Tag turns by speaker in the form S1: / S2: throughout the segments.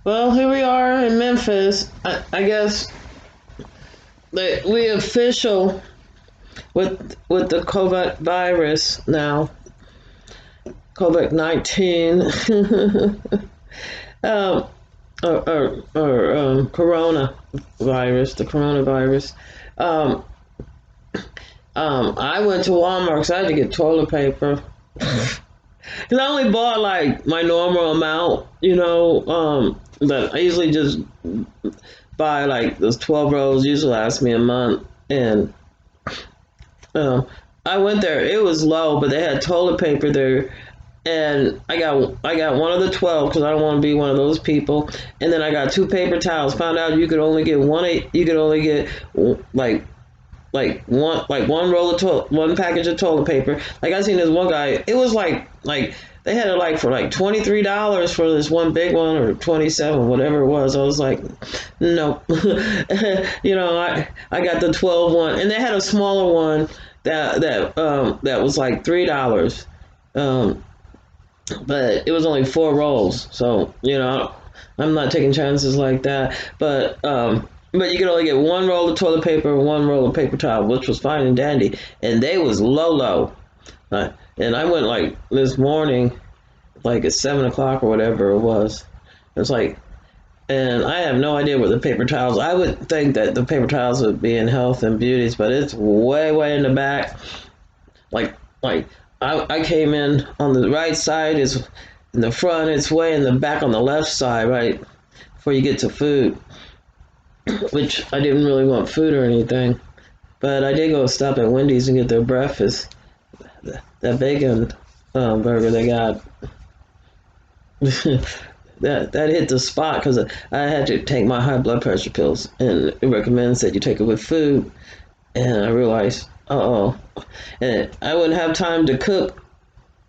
S1: Well, here we are in Memphis. I guess that we official with the COVID virus now. COVID-19, um, or coronavirus, the coronavirus. Um, I went to Walmart because I had to get toilet paper. Because I only bought like my normal amount, but I usually just buy like those 12 rolls, usually last me a month. And um, I went there, it was low, but they had toilet paper there. And I got one of the 12 because I don't want to be one of those people. And then I got two paper towels. Found out you could only get one. You could only get like one roll of one package of toilet paper. Like I seen this one guy, it was like they had it like for like $23 for this one big one, or 27, whatever it was. I was like, nope. I got the 12 one, and they had a smaller one that was like $3. Um, but it was only four rolls, so I'm not taking chances like that. But you could only get one roll of toilet paper, one roll of paper towel, which was fine and dandy, and they was low. And I went like this morning, like at 7 o'clock or whatever it was. It's like, and I have no idea what the paper towels. I would think that the paper towels would be in health and beauties, but it's way in the back. Like I came in on the right side, is in the front, it's way in the back on the left side, right before you get to food, which I didn't really want food or anything, but I did go stop at Wendy's and get their breakfast, that bacon burger they got. That hit the spot because I had to take my high blood pressure pills, and it recommends that you take it with food. And I realized, oh, and I wouldn't have time to cook.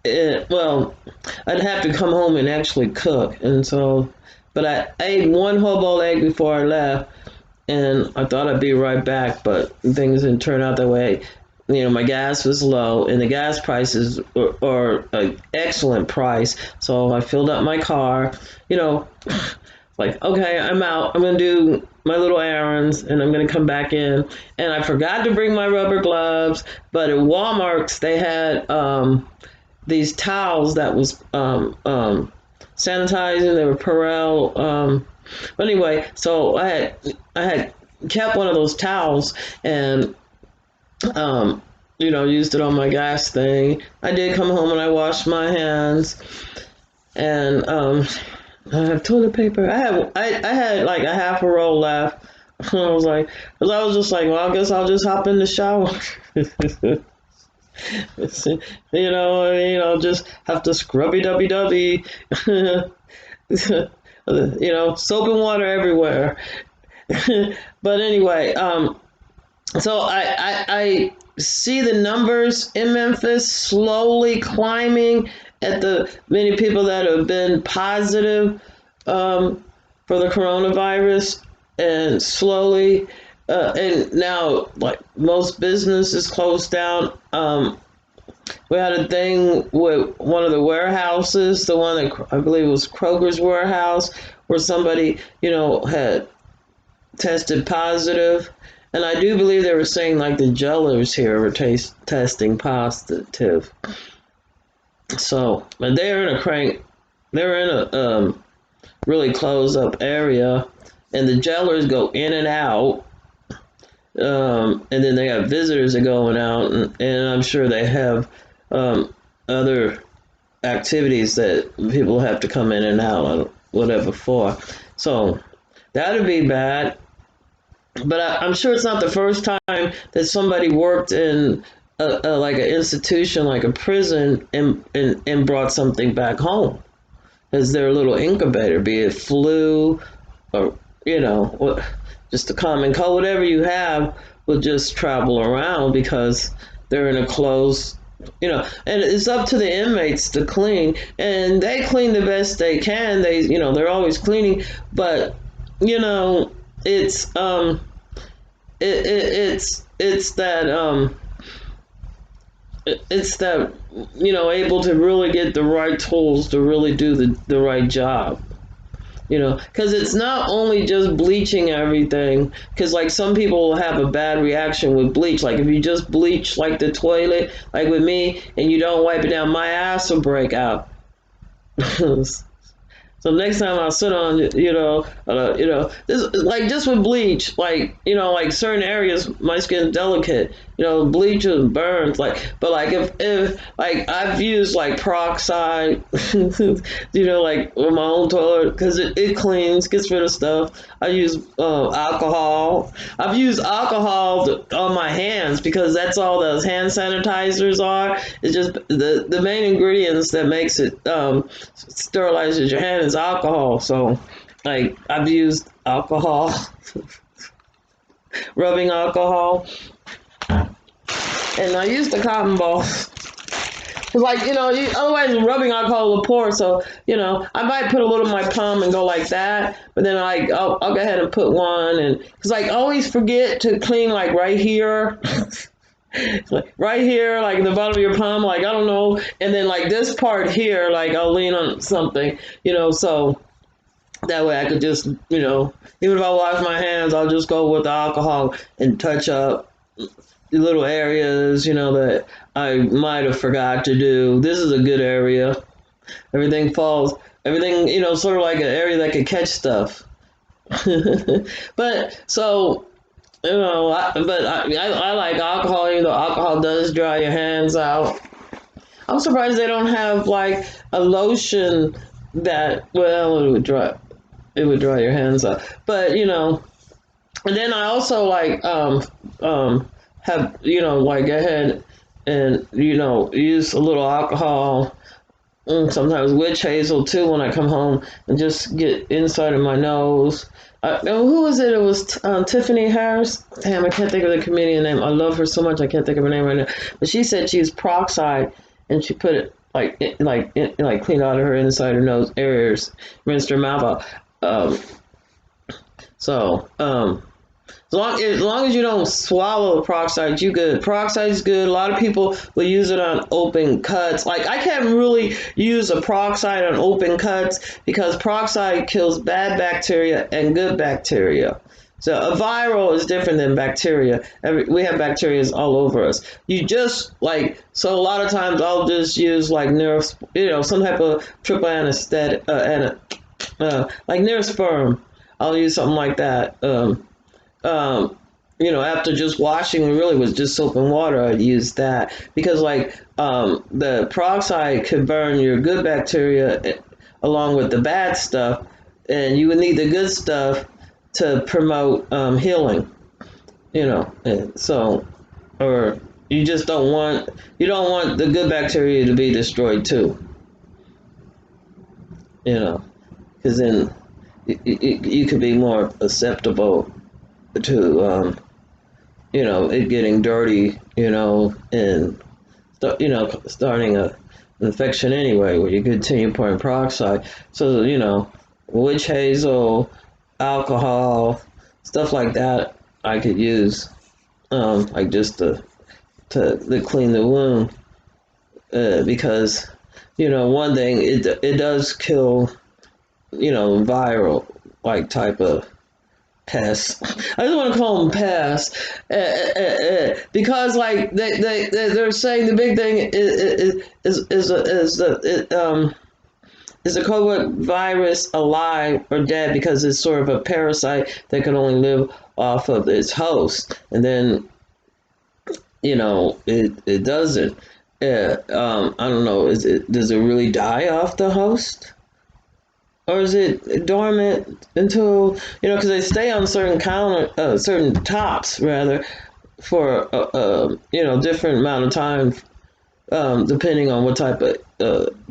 S1: Well, I'd have to come home and actually cook, and so, but I ate one whole boiled egg before I left, and I thought I'd be right back, but things didn't turn out that way. My gas was low, and the gas prices are an excellent price. So I filled up my car. You know, like, okay, I'm out. I'm gonna do my little errands, and I'm gonna come back in. And I forgot to bring my rubber gloves, but at Walmart's they had these towels that was sanitizing. They were Perel. But anyway, so I had kept one of those towels and used it on my gas thing. I did come home and I washed my hands, and I have toilet paper. I had like a half a roll left. I was like, because I was just like, well, I guess I'll just hop in the shower. Just have to scrubby dubby dubby. Soap and water everywhere. But anyway, so I see the numbers in Memphis slowly climbing at the many people that have been positive for the coronavirus, and slowly, and now like most businesses closed down. We had a thing with one of the warehouses, the one that I believe was Kroger's warehouse, where somebody had tested positive. And I do believe they were saying like the jailers here were testing positive. So, but they're in a really closed up area, and the jailers go in and out. And then they have visitors that are going out, and I'm sure they have other activities that people have to come in and out on whatever for. So that would be bad. But I'm sure it's not the first time that somebody worked in like an institution, like a prison, and brought something back home as their little incubator, be it flu or just a common cold, whatever you have will just travel around because they're in a closed. And it's up to the inmates to clean, and they clean the best they can. They're always cleaning, but it's it's that it's that able to really get the right tools to really do the right job. because it's not only just bleaching everything. Because like some people will have a bad reaction with bleach. Like if you just bleach like the toilet, like with me, and you don't wipe it down, my ass will break out. So next time I sit on, this like just with bleach, like like certain areas, my skin's delicate. Bleach and burns, but like if like I've used like peroxide, like with my own toilet because it cleans, gets rid of stuff. I use alcohol. I've used alcohol on my hands because that's all those hand sanitizers are. It's just the main ingredients that makes it sterilizes your hand is alcohol. So, like I've used alcohol, rubbing alcohol, and I used the cotton ball. Cause like otherwise rubbing alcohol will pour. So I might put a little in my palm and go like that. But then I'll go ahead and put one, and cause like I always forget to clean like right here. Like right here, like the bottom of your palm, like I don't know, and then like this part here, like I'll lean on something, so that way I could just, even if I wash my hands, I'll just go with the alcohol and touch up the little areas, that I might have forgot to do. This is a good area. Everything, sort of like an area that could catch stuff. But so I like alcohol, even though alcohol does dry your hands out. I'm surprised they don't have like a lotion that, well, it would dry your hands out. But and then I also like have like go ahead and use a little alcohol. Sometimes witch hazel too when I come home and just get inside of my nose. Who was it? It was Tiffany Harris. Damn, I can't think of the comedian name. I love her so much. I can't think of her name right now. But she said she used peroxide and she put it like cleaned out of her inside her nose areas, rinsed her mouth out. So as long as you don't swallow the peroxide, you good. Peroxide is good. A lot of people will use it on open cuts. Like I can't really use a peroxide on open cuts because peroxide kills bad bacteria and good bacteria. So a viral is different than bacteria. We have bacteria all over us. You just so a lot of times I'll just use like some type of triple anesthetic, like Neosporin. I'll use something like that. After just washing, it really was just soap and water. I'd use that because the peroxide could burn your good bacteria along with the bad stuff, and you would need the good stuff to promote healing. And so, or you just don't want the good bacteria to be destroyed too. Because then you could be more susceptible to it getting dirty, and starting a infection anyway where you continue pouring peroxide. So witch hazel, alcohol, stuff like that I could use, like just to clean the wound, because one thing it does kill viral like type of pests. I just want to call them pests, because like they're saying the big thing is the COVID virus alive or dead because it's sort of a parasite that can only live off of its host, and then it doesn't. I don't know. Does it really die off the host? Or is it dormant until because they stay on certain certain tops rather, for different amount of time, depending on what type of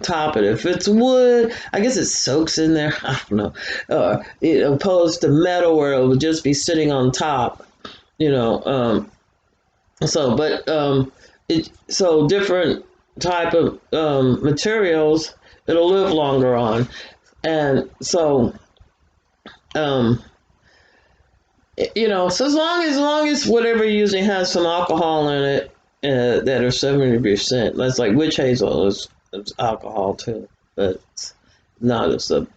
S1: top it. If it's wood, I guess it soaks in there. I don't know. Opposed to metal, where it would just be sitting on top. So different type of materials it'll live longer on. And so, so as long as whatever you're using has some alcohol in it, that are 70%, that's like witch hazel is alcohol too, but not as it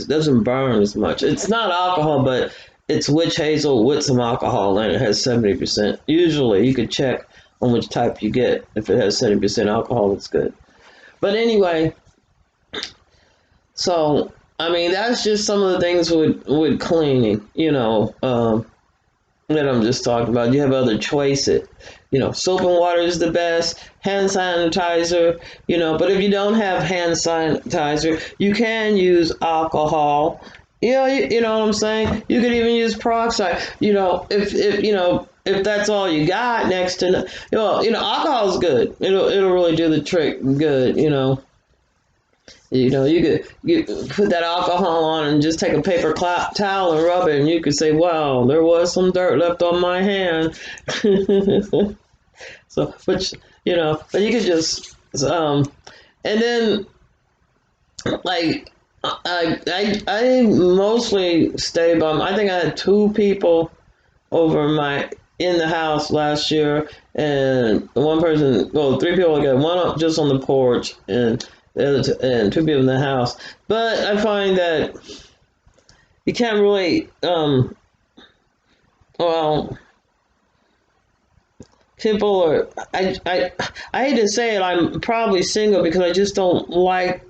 S1: doesn't burn as much. It's not alcohol, but it's witch hazel with some alcohol and it has 70%. Usually, you could check on which type you get. If it has 70% alcohol, it's good. But anyway, so I mean that's just some of the things with cleaning, that I'm just talking about. You have other choices. Soap and water is the best. Hand sanitizer, but if you don't have hand sanitizer, you can use alcohol. You know what I'm saying? You could even use peroxide. If that's all you got next to, alcohol is good. It'll really do the trick good. You put that alcohol on and just take a paper towel and rub it, and you could say, "Wow, there was some dirt left on my hand." So, but you could just, and then like I mostly stay by. I think I had two people over in the house last year, and one person, well, three people got one up just on the porch, and the other and two people in the house. But I find that you can't really, well, people are. I hate to say it. I'm probably single because I just don't like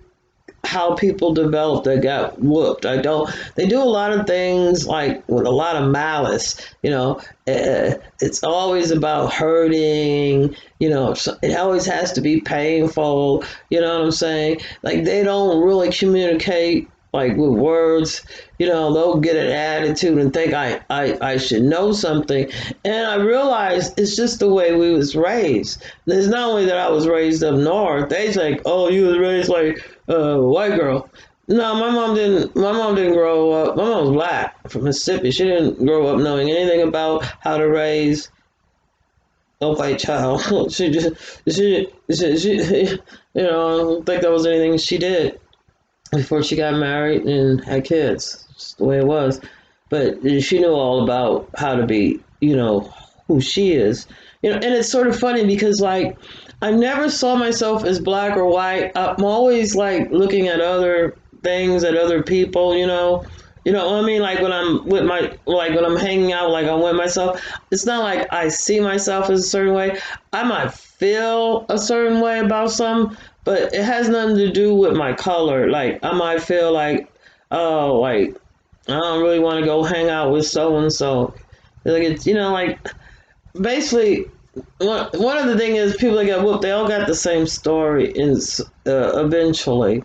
S1: how people develop that got whooped. I don't. They do a lot of things like with a lot of malice. It's always about hurting. It always has to be painful. You know what I'm saying? Like they don't really communicate like with words. They'll get an attitude and think I should know something. And I realize it's just the way we was raised. It's not only that I was raised up north. They say, oh, you was raised like a white girl. No, my mom didn't. My mom didn't grow up. My mom was black from Mississippi. She didn't grow up knowing anything about how to raise a white child. she I don't think that was anything she did before she got married and had kids. Just the way it was. But she knew all about how to be, who she is. And it's sort of funny because, like, I never saw myself as black or white. I'm always, like, looking at other things, at other people, You know what I mean? Like, when I'm when I'm hanging out, like, I'm with myself, it's not like I see myself as a certain way. I might feel a certain way about something, but it has nothing to do with my color. Like I might feel like, oh, like I don't really want to go hang out with so and so. Like it's like basically one of the things is people that got whooped. They all got the same story. Is eventually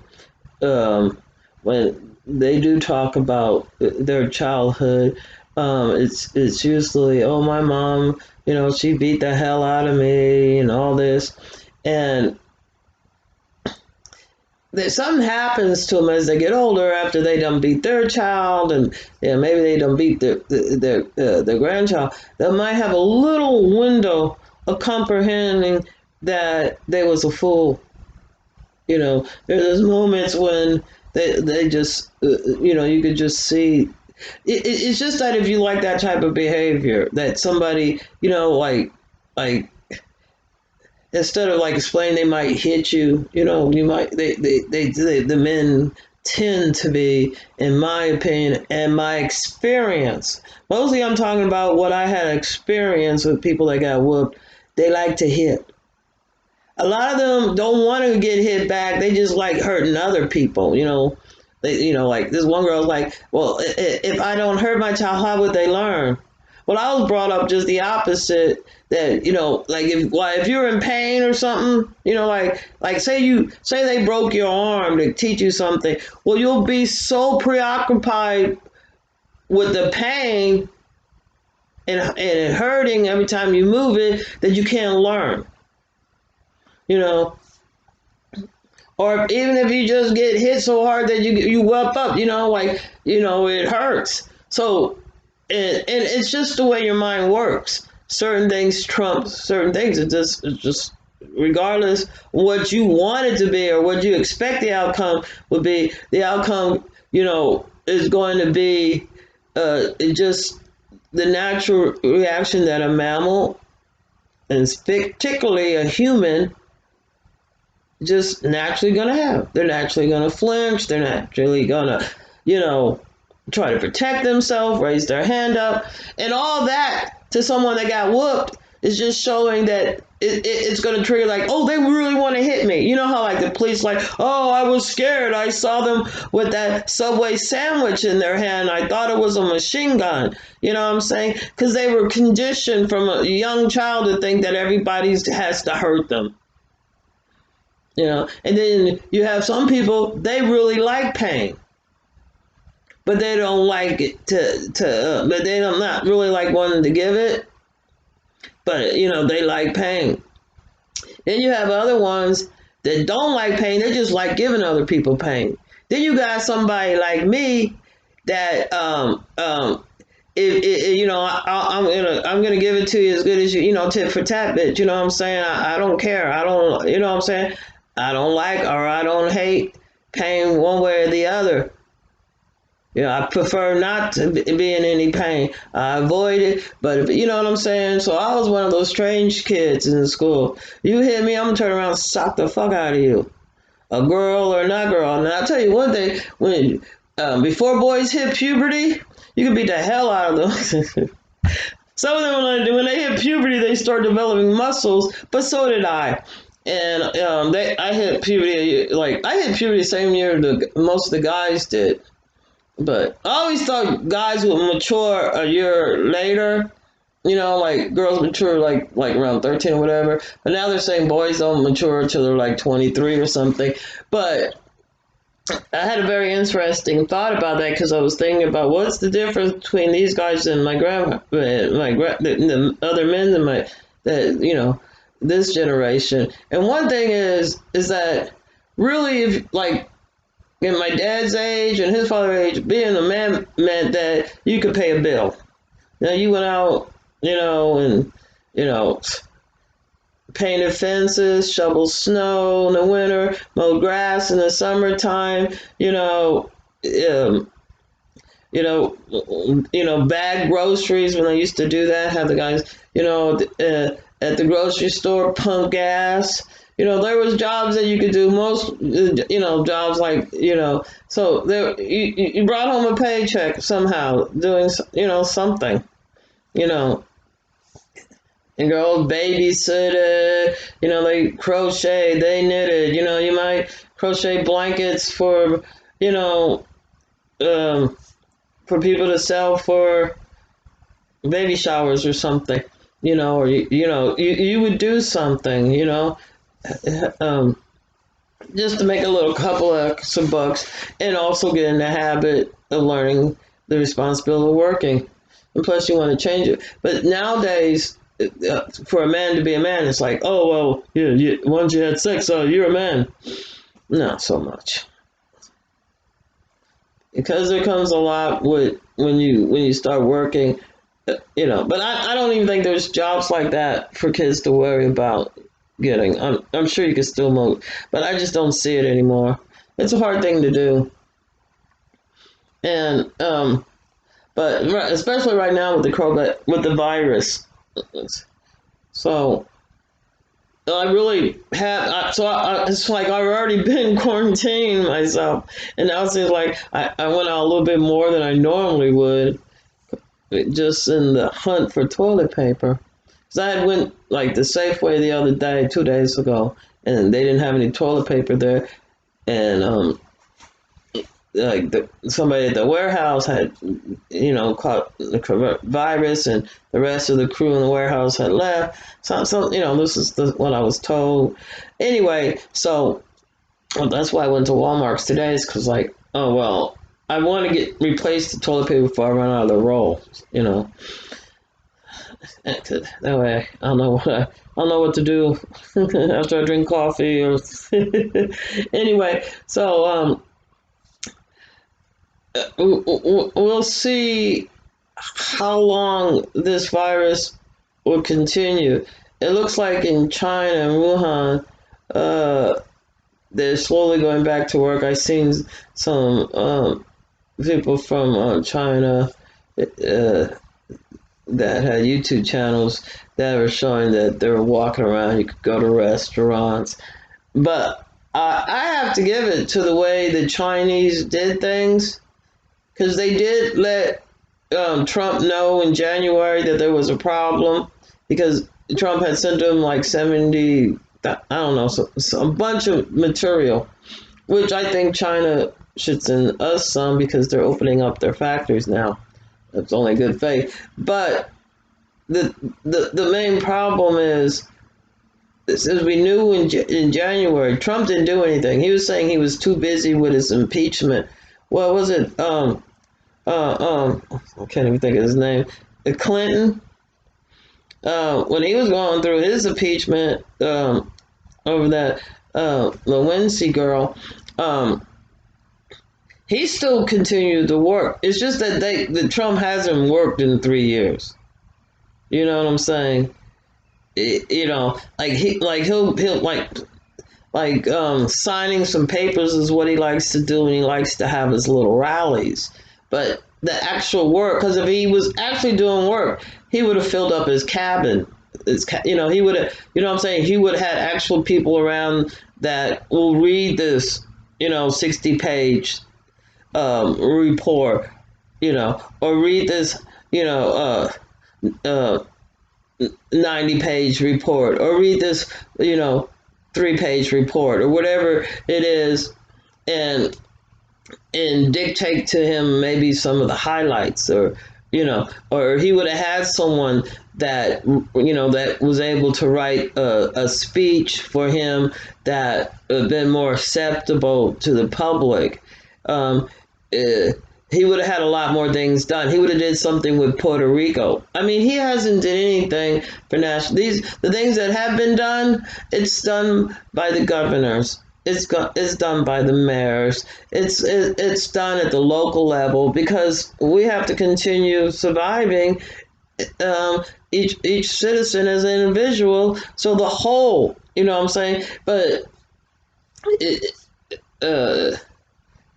S1: when they do talk about their childhood, it's usually, oh, my mom, she beat the hell out of me and all this, and something happens to them as they get older after they done beat their child, and maybe they done beat their grandchild. They might have a little window of comprehending that they was a fool. There's moments when they just you could just see. It's just that if you like that type of behavior, that somebody like instead of like explaining, they might hit you. You might the men tend to be, in my opinion and my experience. Mostly, I'm talking about what I had experience with people that got whooped. They like to hit. A lot of them don't want to get hit back. They just like hurting other people. Like this one girl's like, well, if I don't hurt my child, how would they learn? Well, I was brought up just the opposite. That like if you're in pain or something, like say they broke your arm to teach you something. Well, you'll be so preoccupied with the pain and hurting every time you move it that you can't learn. Or even if you just get hit so hard that you whelp up, it hurts. So, and it's just the way your mind works. Certain things trump certain things. It's just regardless what you want it to be or what you expect the outcome would be. The outcome, is going to be just the natural reaction that a mammal, and particularly a human, just naturally going to have. They're naturally going to flinch. They're naturally going to, try to protect themselves, raise their hand up, and all that to someone that got whooped is just showing that it's going to trigger like, oh, they really want to hit me. You know how like the police like, oh, I was scared. I saw them with that Subway sandwich in their hand. I thought it was a machine gun. You know what I'm saying? Because they were conditioned from a young child to think that everybody has to hurt them. And then you have some people, they really like pain, but they don't like it but they don't not really like wanting to give it, but they like pain. Then you have other ones that don't like pain, they just like giving other people pain. Then you got somebody like me that I'm gonna give it to you as good as tit for tat, bitch. You know what I'm saying? I don't care. I don't. You know what I'm saying? I don't like or I don't hate pain one way or the other. I prefer not to be in any pain. I avoid it, but you know what I'm saying? So I was one of those strange kids in school. You hit me, I'm gonna turn around and sock the fuck out of you. A girl or not girl. And I'll tell you one thing, when before boys hit puberty, you can beat the hell out of them. Some of them, when they hit puberty, they start developing muscles, but so did I. And I hit puberty, the same year most of the guys did. But I always thought guys would mature a year later, like girls mature like around 13 or whatever. But now they're saying boys don't mature until they're like 23 or something. But I had a very interesting thought about that because I was thinking about what's the difference between these guys and the other men in this generation. And one thing is that really, if like in my dad's age and his father's age, being a man meant that you could pay a bill. Now you went out, and painted fences, shoveled snow in the winter, mowed grass in the summertime, bag groceries when I used to do that, have the guys, at the grocery store pump gas. There was jobs that you could do, most, jobs like, so there, you brought home a paycheck somehow, doing, something, and girls babysitted, they crocheted, they knitted, you might crochet blankets for, for people to sell for baby showers or something, or, you would do something, just to make a little couple of some bucks and also get in the habit of learning the responsibility of working. And plus you want to change it. But nowadays, for a man to be a man, it's like, oh, well, yeah, once you had sex, you're a man. Not so much. Because there comes a lot with when you start working, but I don't even think there's jobs like that for kids to worry about getting. I'm sure you can still move, but I just don't see it anymore. It's a hard thing to do. And but especially right now with the virus. So I really have. It's like I've already been quarantining myself, and now it seems like I went out a little bit more than I normally would, just in the hunt for toilet paper. Because I had went like the Safeway the other day, 2 days ago, and they didn't have any toilet paper there, and somebody at the warehouse had, caught the virus, and the rest of the crew in the warehouse had left. So this is what I was told. Anyway, so that's why I went to Walmart's today, is because oh well, I want to replace the toilet paper before I run out of the roll. That way I don't know what to do after I drink coffee or anyway. So we'll see how long this virus will continue. It looks like in China and Wuhan, they're slowly going back to work. I've seen some people from China that had YouTube channels that were showing that they were walking around. You could go to restaurants, but I have to give it to the way the Chinese did things, because they did let Trump know in January that there was a problem, because Trump had sent him like 70, I don't know, a bunch of material, which I think China should send us some because they're opening up their factories now. That's only good faith. But the main problem is, as we knew in January, Trump didn't do anything. He was saying he was too busy with his impeachment. What was it? I can't even think of his name. Clinton. When he was going through his impeachment over that Lewinsky girl, he still continued to work. It's just that Trump hasn't worked in 3 years. You know what I'm saying? He'll signing some papers is what he likes to do, and he likes to have his little rallies. But the actual work, because if he was actually doing work, he would have filled up his cabin. He would have, you know what I'm saying? He would have had actual people around that will read this, 60-page report, or read this, 90-page report, or read this, 3-page report, or whatever it is, and dictate to him maybe some of the highlights, or he would have had someone that that was able to write a speech for him that would have been more acceptable to the public. He would have had a lot more things done. He would have did something with Puerto Rico. I mean, he hasn't did anything for national. The things that have been done, it's done by the governors. It's done by the mayors. It's done at the local level, because we have to continue surviving, each citizen as an individual. So the whole, you know what I'm saying? But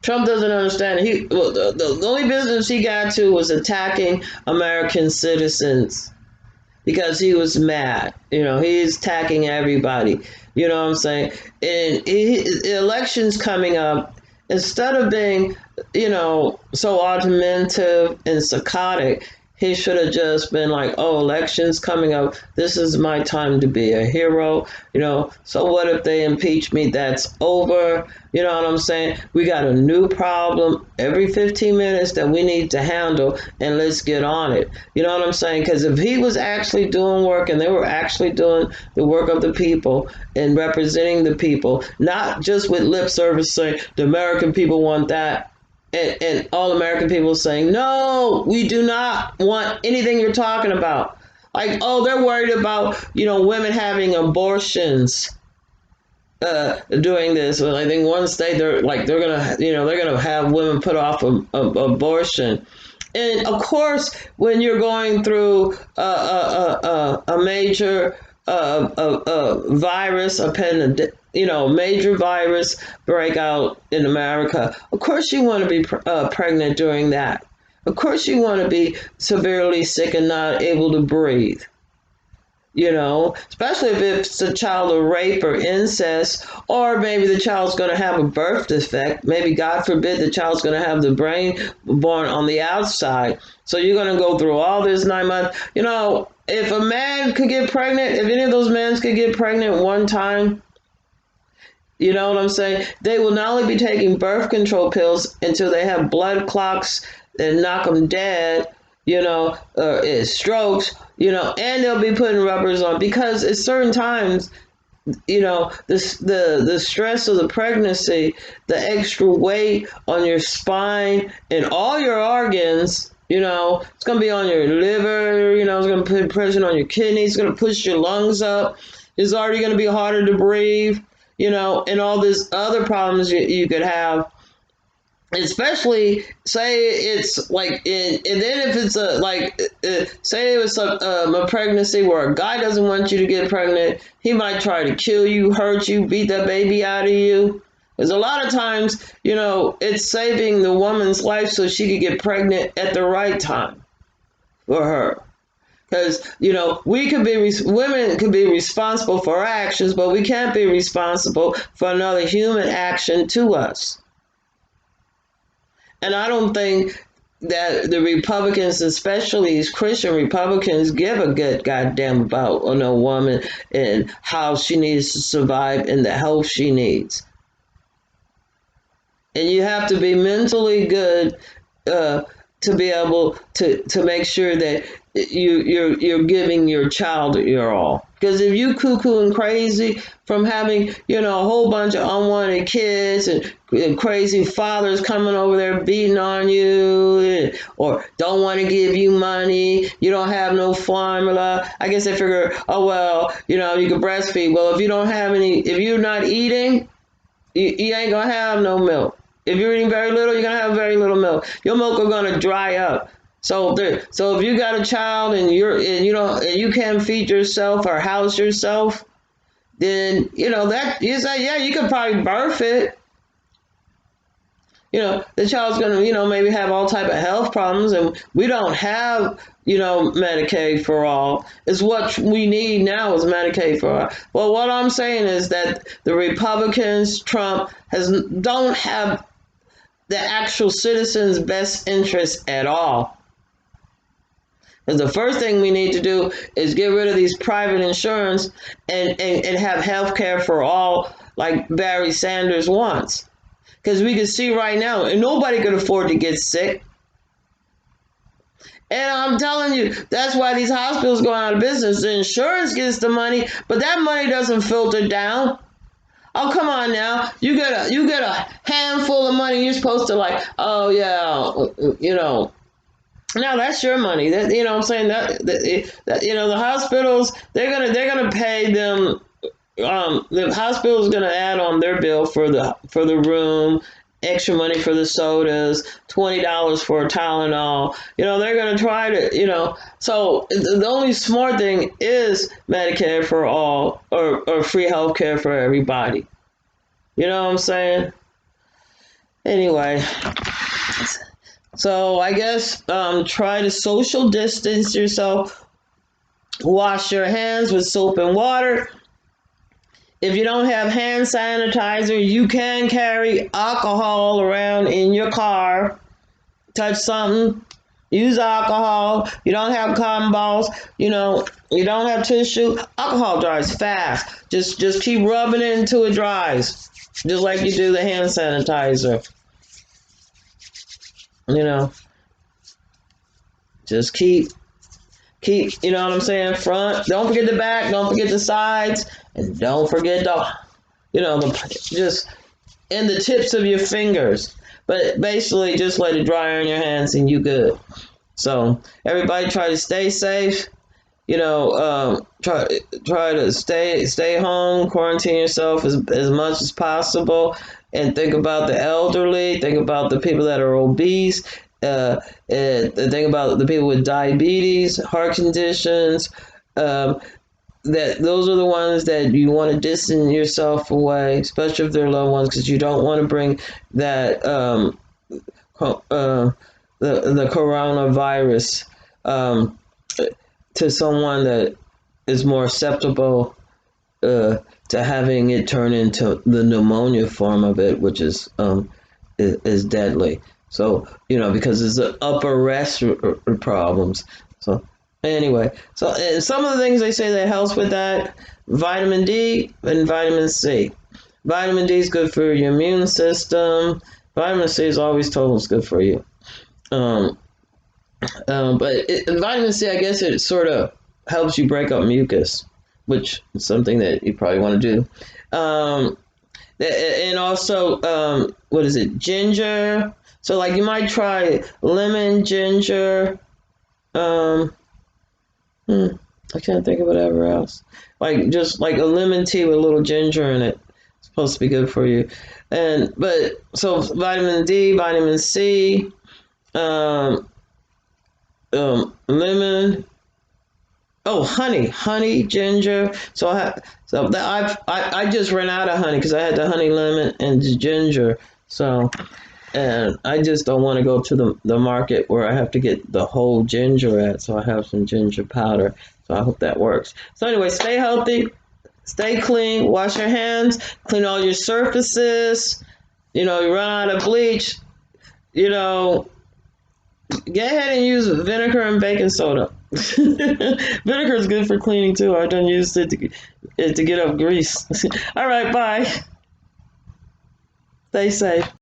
S1: Trump doesn't understand. The only business he got to was attacking American citizens, because he was mad. He's attacking everybody. You know what I'm saying? And elections coming up, instead of being, so argumentative and psychotic, he should have just been like, oh, elections coming up. This is my time to be a hero. So what if they impeach me? That's over. You know what I'm saying? We got a new problem every 15 minutes that we need to handle, and let's get on it. You know what I'm saying? Because if he was actually doing work, and they were actually doing the work of the people and representing the people, not just with lip service saying the American people want that, and all American people saying, no, we do not want anything you're talking about. Like, oh, they're worried about, women having abortions doing this. Well, I think one state they're gonna have women put off abortion. And of course, when you're going through a major virus, a pandemic, major virus breakout in America, of course you want to be pregnant during that. Of course you want to be severely sick and not able to breathe. Especially if it's a child of rape or incest, or maybe the child's going to have a birth defect. Maybe, God forbid, the child's going to have the brain born on the outside. So you're going to go through all this 9 months. If a man could get pregnant, if any of those men could get pregnant one time, you know what I'm saying? They will not only be taking birth control pills until they have blood clots and knock them dead, strokes, and they'll be putting rubbers on, because at certain times, the stress of the pregnancy, the extra weight on your spine and all your organs, it's going to be on your liver, it's going to put pressure on your kidneys, it's going to push your lungs up, it's already going to be harder to breathe, and all these other problems you could have. Especially, say it's like, and then if it's say it was a pregnancy where a guy doesn't want you to get pregnant, he might try to kill you, hurt you, beat that baby out of you. Because a lot of times, it's saving the woman's life so she could get pregnant at the right time for her. Because, women could be responsible for our actions, but we can't be responsible for another human action to us. And I don't think that the Republicans, especially these Christian Republicans, give a good goddamn about a woman and how she needs to survive and the help she needs. And you have to be mentally good to be able to make sure that you're giving your child your all. Because if you cuckoo and crazy from having a whole bunch of unwanted kids and crazy fathers coming over there beating on you, or don't want to give you money, you don't have no formula. I guess they figure, oh well, you can breastfeed. Well, if you're not eating, you ain't gonna have no milk. If you're eating very little, you're gonna have very little milk. Your milk is gonna dry up. So if you got a child and you can't feed yourself or house yourself, then that you say, yeah, you could probably birth it. The child's gonna maybe have all type of health problems, and we don't have Medicaid for all. Is what we need now is Medicaid for all. Well, what I'm saying is that the Republicans, Trump don't have the actual citizens' best interest at all. Because the first thing we need to do is get rid of these private insurance and have health care for all, like Barry Sanders wants. Because we can see right now, and nobody could afford to get sick. And I'm telling you, that's why these hospitals go out of business. The insurance gets the money, but that money doesn't filter down. Oh, come on now. You get a handful of money. You're supposed to oh yeah, now that's your money. That what I'm saying, that the hospitals, they're gonna pay them. The hospital's gonna add on their bill for the room, extra money for the sodas, $20 for a Tylenol. They're gonna try to So the only smart thing is Medicare for all, or free health care for everybody. You know what I'm saying? Anyway. So I guess try to social distance yourself. Wash your hands with soap and water. If you don't have hand sanitizer, you can carry alcohol around in your car. Touch something, use alcohol. You don't have cotton balls, you don't have tissue. Alcohol dries fast. Just keep rubbing it until it dries. Just like you do the hand sanitizer. Just keep, you know what I'm saying, front. Don't forget the back, don't forget the sides, and don't forget just in the tips of your fingers. But basically, just let it dry on your hands and you good. So everybody try to stay safe. Try to stay home, quarantine yourself as much as possible, and think about the elderly, think about the people that are obese, and think about the people with diabetes, heart conditions. That those are the ones that you want to distance yourself away, especially if they're loved ones, because you don't want to bring that the coronavirus to someone that is more susceptible to having it turn into the pneumonia form of it, which is deadly. So because it's the upper respiratory problems. So anyway, and some of the things they say that helps with that: vitamin D and vitamin C. Vitamin D is good for your immune system. Vitamin C is always told is good for you. But vitamin C, I guess it sort of helps you break up mucus, which is something that you probably want to do. And also, what is it? Ginger. So you might try lemon, ginger. I can't think of whatever else. Just a lemon tea with a little ginger in it. It's supposed to be good for you. So vitamin D, vitamin C, lemon. Oh, honey, ginger. So I just ran out of honey because I had the honey, lemon, and ginger. So And I just don't want to go to the market where I have to get the whole ginger at. So I have some ginger powder. So I hope that works. So anyway, stay healthy, stay clean, wash your hands, clean all your surfaces. You know, you run out of bleach, you know, get ahead and use vinegar and baking soda. Vinegar is good for cleaning too. I done used it to get up grease. All right, bye. Stay safe.